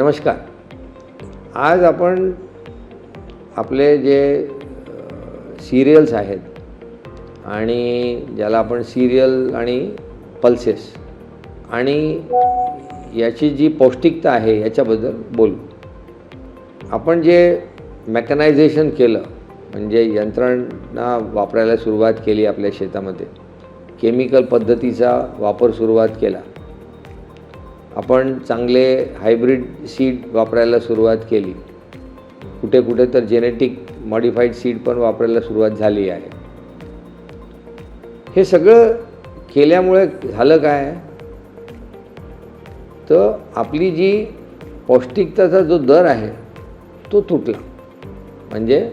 नमस्कार. आज आपण आपले जे सिरियल्स आहेत आणि ज्याला आपण सिरियल आणि पल्सेस आणि याची जी पौष्टिकता आहे याच्याबद्दल बोलू. आपण जे मेकॅनायझेशन केलं म्हणजे यंत्रणा वापरायला सुरुवात केली, आपल्या शेतामध्ये केमिकल पद्धतीचा वापर सुरुवात केला, आपण चांगले हायब्रिड सीड वापरायला सुरुवात केली, कुठे कुठे तर जेनेटिक मॉडिफाईड सीड पण वापरायला सुरुवात झाली आहे. हे सगळं केल्यामुळे झालं काय तर आपली जी पौष्टिकतेचा जो दर आहे तो तुटला. म्हणजे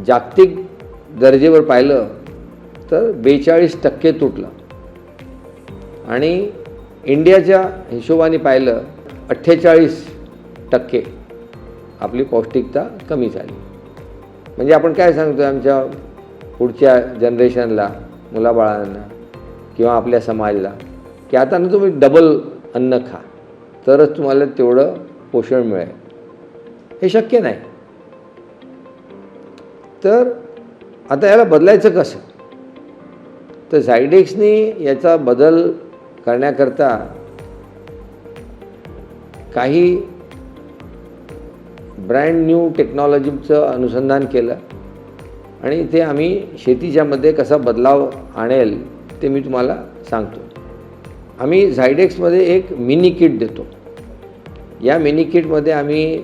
जागतिक दर्जेवर पाहिलं तर 42% तुटलं आणि इंडियाच्या हिशोबाने पाहिलं 48% आपली पौष्टिकता कमी झाली. म्हणजे आपण काय सांगतो आमच्या पुढच्या जनरेशनला, मुलाबाळांना किंवा आपल्या समाजाला की आता ना तुम्ही डबल अन्न खा तरच तुम्हाला तेवढं पोषण मिळेल. हे शक्य नाही. तर आता याला बदलायचं कसं? तर झायडेक्सने याचा बदल करण्याकरता काही ब्रँड न्यू टेक्नॉलॉजीचं अनुसंधान केलं आणि ते आम्ही शेतीच्यामध्ये कसा बदलाव आणेल ते मी तुम्हाला सांगतो. आम्ही झायडेक्समध्ये एक मिनी किट देतो. या मिनी किटमध्ये आम्ही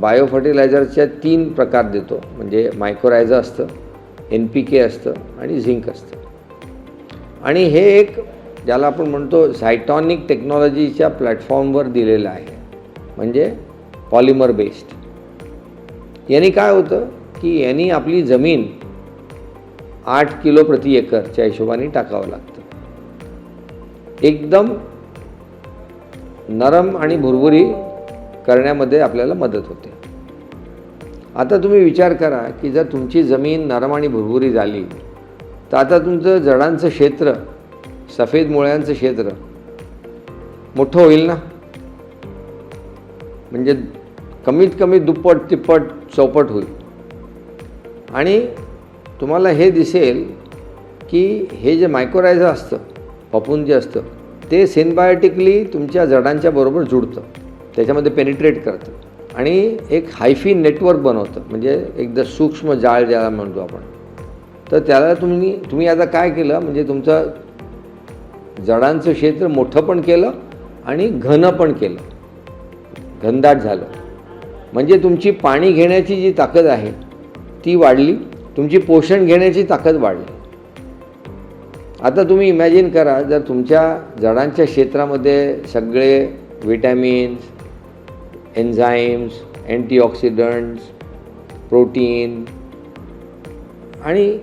बायो फर्टिलायझरच्या 3 प्रकार देतो. म्हणजे मायक्रोरायझा असतं, NPK असतं आणि झिंक असतं. आणि हे एक ज्याला आपण म्हणतो झायटॉनिक टेक्नॉलॉजीच्या प्लॅटफॉर्मवर दिलेलं आहे, म्हणजे पॉलिमर बेस्ड. यांनी काय होतं की यांनी आपली जमीन 8 किलो प्रति एकरच्या हिशोबाने टाकावं लागतं. एकदम नरम आणि भुरभुरी करण्यामध्ये आपल्याला मदत होते. आता तुम्ही विचार करा की जर तुमची जमीन नरम आणि भुरभुरी झाली तर आता तुमचं जडांचं क्षेत्र, सफेद मुळ्यांचं क्षेत्र मोठं होईल ना. म्हणजे कमीत कमी दुप्पट, तिप्पट, चौपट होईल. आणि तुम्हाला हे दिसेल की हे जे मायक्रोरायझा असतं, पपून जे असतं ते सिम्बायोटिकली तुमच्या जडांच्या बरोबर जुडतं, त्याच्यामध्ये पेनिट्रेट करतं आणि एक हायफी नेटवर्क बनवतं. म्हणजे एकदम सूक्ष्म जाळ ज्याला म्हणतो आपण. तर त्याला तुम्ही आता काय केलं म्हणजे तुमचं जडांचं क्षेत्र मोठं पण केलं आणि घन पण केलं, घनदाट झालं. म्हणजे तुमची पाणी घेण्याची जी ताकद आहे ती वाढली, तुमची पोषण घेण्याची ताकद वाढली. आता तुम्ही इमॅजिन करा जर तुमच्या जडांच्या क्षेत्रामध्ये सगळे विटॅमिन्स, एन्झाईम्स, अँटीऑक्सिडंट्स, प्रोटीन आणि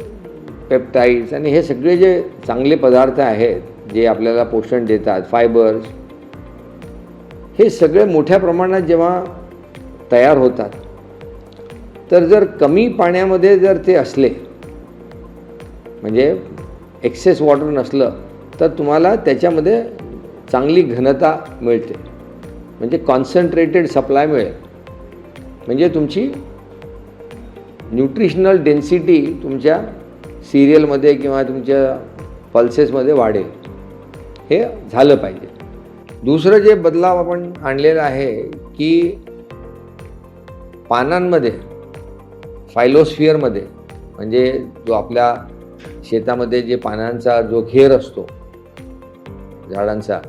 पेप्टाइड्स आणि हे सगळे जे चांगले पदार्थ आहेत जे आपल्याला पोषण देतात, फायबर्स, हे सगळे मोठ्या प्रमाणात जेव्हा तयार होतात तर जर कमी पाण्यामध्ये जर ते असले, म्हणजे एक्सेस वॉटर नसलं तर तुम्हाला त्याच्यामध्ये चांगली घनता मिळते. म्हणजे कॉन्सन्ट्रेटेड सप्लाय मिळेल. म्हणजे तुमची न्यूट्रिशनल डेन्सिटी तुमच्या सिरियलमध्ये किंवा तुमच्या पल्सेसमध्ये वाढेल. हे झालं पाहिजे. दुसरं जे बदलाव आपण आणलेलं आहे की पानांमध्ये, फायलोस्फिअरमध्ये, म्हणजे जो आपल्या शेतामध्ये जे पानांचा जो घेर असतो, झाडांचा,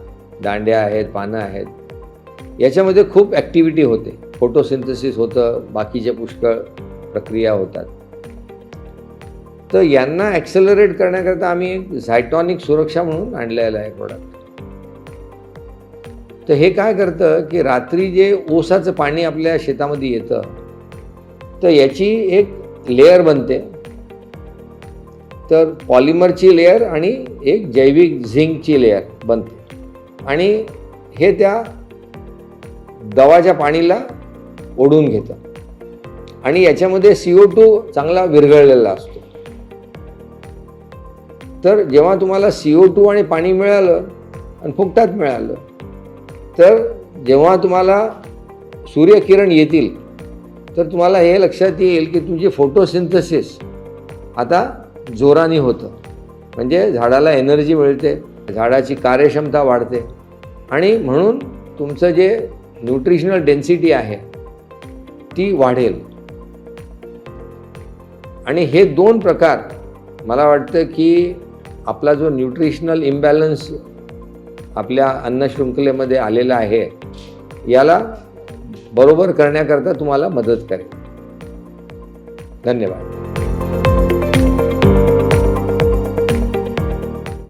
दांड्या आहेत, पानं आहेत, याच्यामध्ये खूप ॲक्टिव्हिटी होते. फोटोसिंथेसिस होतं, बाकीच्या पुष्कळ प्रक्रिया होतात. तर यांना ॲक्सेलरेट करण्याकरता आम्ही एक झायटॉनिक सुरक्षा म्हणून आणलेलं आहे प्रोडक्ट. तर हे काय करतं की रात्री जे ओसाचं पाणी आपल्या शेतामध्ये येतं तर याची एक लेयर बनते. तर पॉलिमरची लेयर आणि एक जैविक झिंकची लेयर बनते आणि हे त्या दवाच्या पाणीला ओढून घेतं आणि याच्यामध्ये CO2 चांगला विरघळलेला असतो. तर जेव्हा तुम्हाला CO2 आणि पाणी मिळालं आणि फुकटात मिळालं तर जेव्हा तुम्हाला सूर्यकिरण येतील तर तुम्हाला हे लक्षात येईल की तुमची फोटोसिंथेसिस आता जोराने होतं, म्हणजे झाडाला एनर्जी मिळते, झाडाची कार्यक्षमता वाढते आणि म्हणून तुमचं जे न्यूट्रिशनल डेन्सिटी आहे ती वाढेल. आणि हे दोन प्रकार मला वाटतं की आपला जो न्यूट्रिशनल इम्बॅलन्स आपल्या अन्नशृंखलेमध्ये आलेला आहे याला बरोबर करण्याकरता तुम्हाला मदत करेल. धन्यवाद.